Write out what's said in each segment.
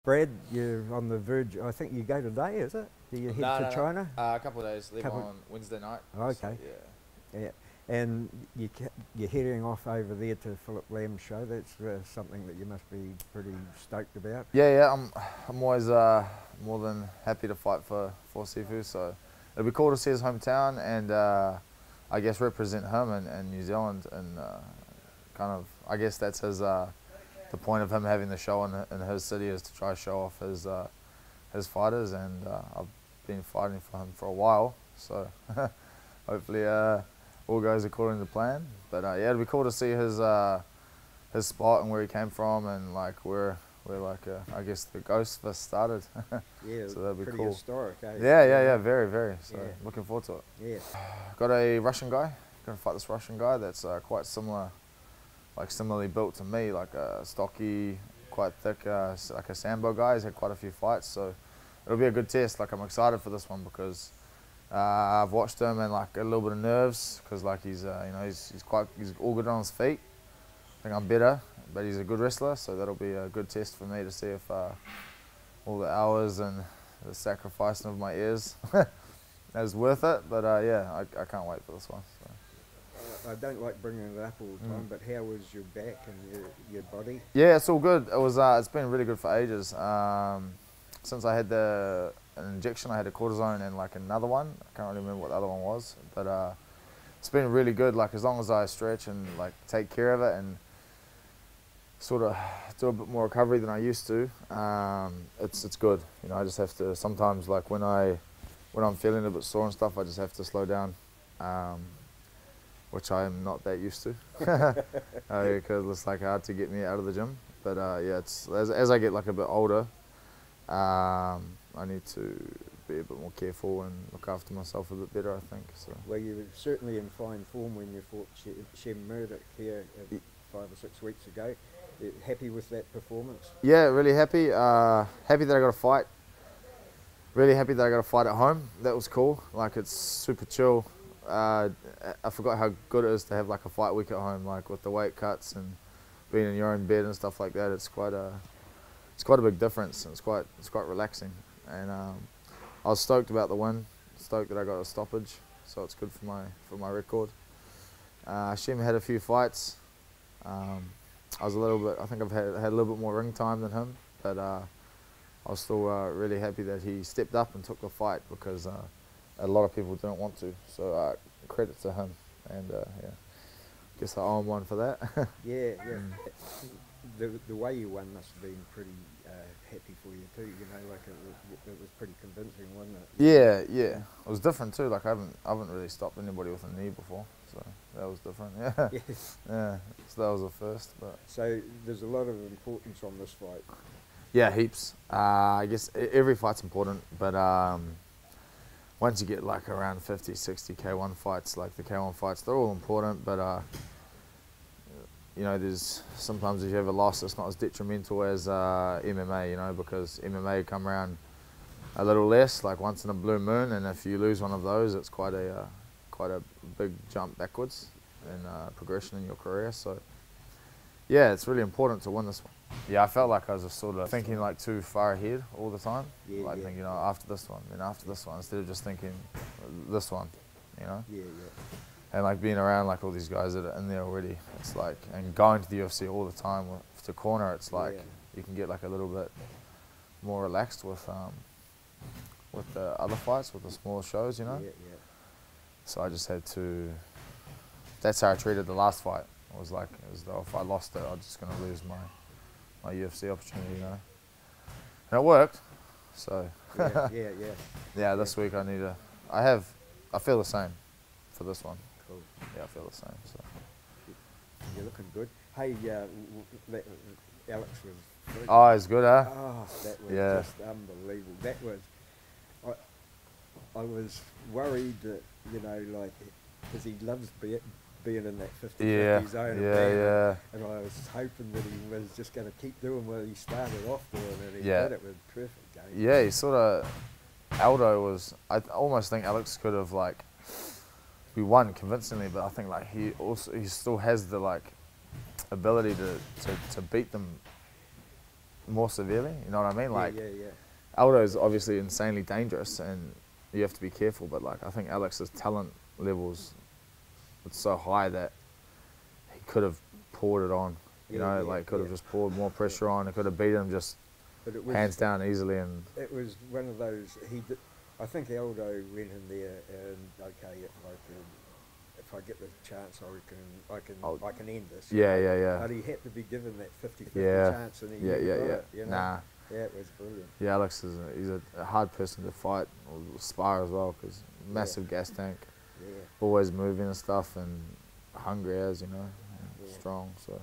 Brad, you're on the verge. I think you go today, is it? Do you head to China? A couple of days. Leave on Wednesday night. Okay. So, yeah. And you're heading off over there to Phillip Lam's show. That's something that you must be pretty stoked about. Yeah. I'm always more than happy to fight for Sifu. So it'll be cool to see his hometown and I guess represent him in New Zealand and kind of I guess that's his the point of him having the show in his city is to try to show off his fighters, and I've been fighting for him for a while, so hopefully all goes according to plan. But yeah, it'd be cool to see his spot and where he came from, and like where like I guess the ghost first started. Yeah, so that'd be pretty cool. Historic, eh? Yeah, very. So yeah. Looking forward to it. Yeah. Got a Russian guy. Gonna fight this Russian guy that's quite similar. Like similarly built to me, like a stocky, quite thick, like a sambo guy. He's had quite a few fights, so it'll be a good test. Like I'm excited for this one because I've watched him and like a little bit of nerves because like he's you know he's all good on his feet. I think I'm better, but he's a good wrestler, so that'll be a good test for me to see if all the hours and the sacrificing of my ears is worth it. But yeah, I can't wait for this one. So. I don't like bringing it up all the time, but how was your back and your body? Yeah, it's all good. It was. It's been really good for ages. Since I had an injection, I had a cortisone and like another one. I can't really remember what the other one was, but it's been really good. Like as long as I stretch and like take care of it and sort of do a bit more recovery than I used to, it's good. You know, I just have to sometimes like when I'm feeling a bit sore and stuff, I just have to slow down. Which I'm not that used to, because it's like hard to get me out of the gym. But yeah, it's as I get like a bit older, I need to be a bit more careful and look after myself a bit better, I think. So. Well, you were certainly in fine form when you fought Shem Murdoch here 5 or 6 weeks ago. Happy with that performance? Yeah, really happy. Happy that I got a fight. Really happy that I got a fight at home. That was cool. Like it's super chill. I forgot how good it is to have like a fight week at home, like with the weight cuts and being in your own bed and stuff like that. It's quite a big difference, and it's quite relaxing. And I was stoked about the win, stoked that I got a stoppage, so it's good for my record. Shem had a few fights. I think I've had a little bit more ring time than him, but I was still really happy that he stepped up and took the fight because. A lot of people don't want to, so credit to him, and yeah, guess I owe him one for that. Yeah. The way you won must have been pretty happy for you too. You know, like it was pretty convincing, wasn't it? Yeah. It was different too. Like I haven't really stopped anybody with a knee before, so that was different. Yeah. Yes. Yeah. So that was the first. But so there's a lot of importance on this fight. Yeah, heaps. I guess every fight's important, but. Once you get like around 50, 60 K1 fights, like the K1 fights, they're all important, but you know, there's sometimes if you have a loss, it's not as detrimental as MMA, you know, because MMA come around a little less, like once in a blue moon, and if you lose one of those, it's quite a big jump backwards in progression in your career. So yeah, it's really important to win this one. Yeah, I felt like I was just sort of thinking like too far ahead all the time. Like thinking, you know, after this one, then after this one, instead of just thinking this one, you know? Yeah. And like being around like all these guys that are in there already, it's like, and going to the UFC all the time to corner, it's like you can get like a little bit more relaxed with the other fights, with the smaller shows, you know? Yeah. So I just had to, that's how I treated the last fight. It was like, if I lost it, I was just going to lose my UFC opportunity, you know. And it worked, so. Yeah, this week I feel the same for this one. Cool. Yeah, I feel the same, so. You're looking good. Hey, Alex was... Oh, he's good, huh? Oh, that was just unbelievable. That was... I was worried that, you know, like, because he loves being in that 50-50 zone. Yeah. And I was hoping that he was just going to keep doing what he started off doing, and he did it with perfect game. Yeah, he sort of, Aldo was, I almost think Alex could have like, we won convincingly, but I think like he still has the like ability to beat them more severely. You know what I mean? Like, yeah. Aldo's obviously insanely dangerous, and you have to be careful. But like, I think Alex's talent levels, it's so high that he could have poured it on. You know, like could have just poured more pressure on. It could have beat him just hands down easily. And it was one of those. I think Aldo went in there and okay, if I get the chance, I can end this. Yeah. But he had to be given that 50-50 chance, and he got it, you know? Nah. Yeah, it was brilliant. Yeah, Alex he's a hard person to fight or spar as well, because massive gas tank, always moving and stuff, and hungry as, you know, strong. So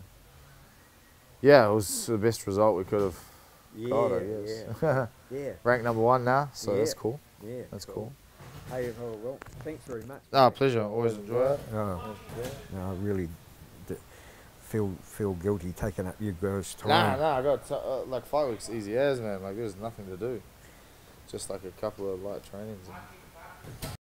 yeah, it was the best result we could have got, I guess. Yeah. Ranked #1 now, so that's cool. Yeah, that's cool. Hey, well, thanks very much. Pleasure. Always enjoy it. No, I really feel guilty taking up your girls' time. Nah, I got like 5 weeks easy as, man. Like, there's nothing to do. Just like a couple of light trainings.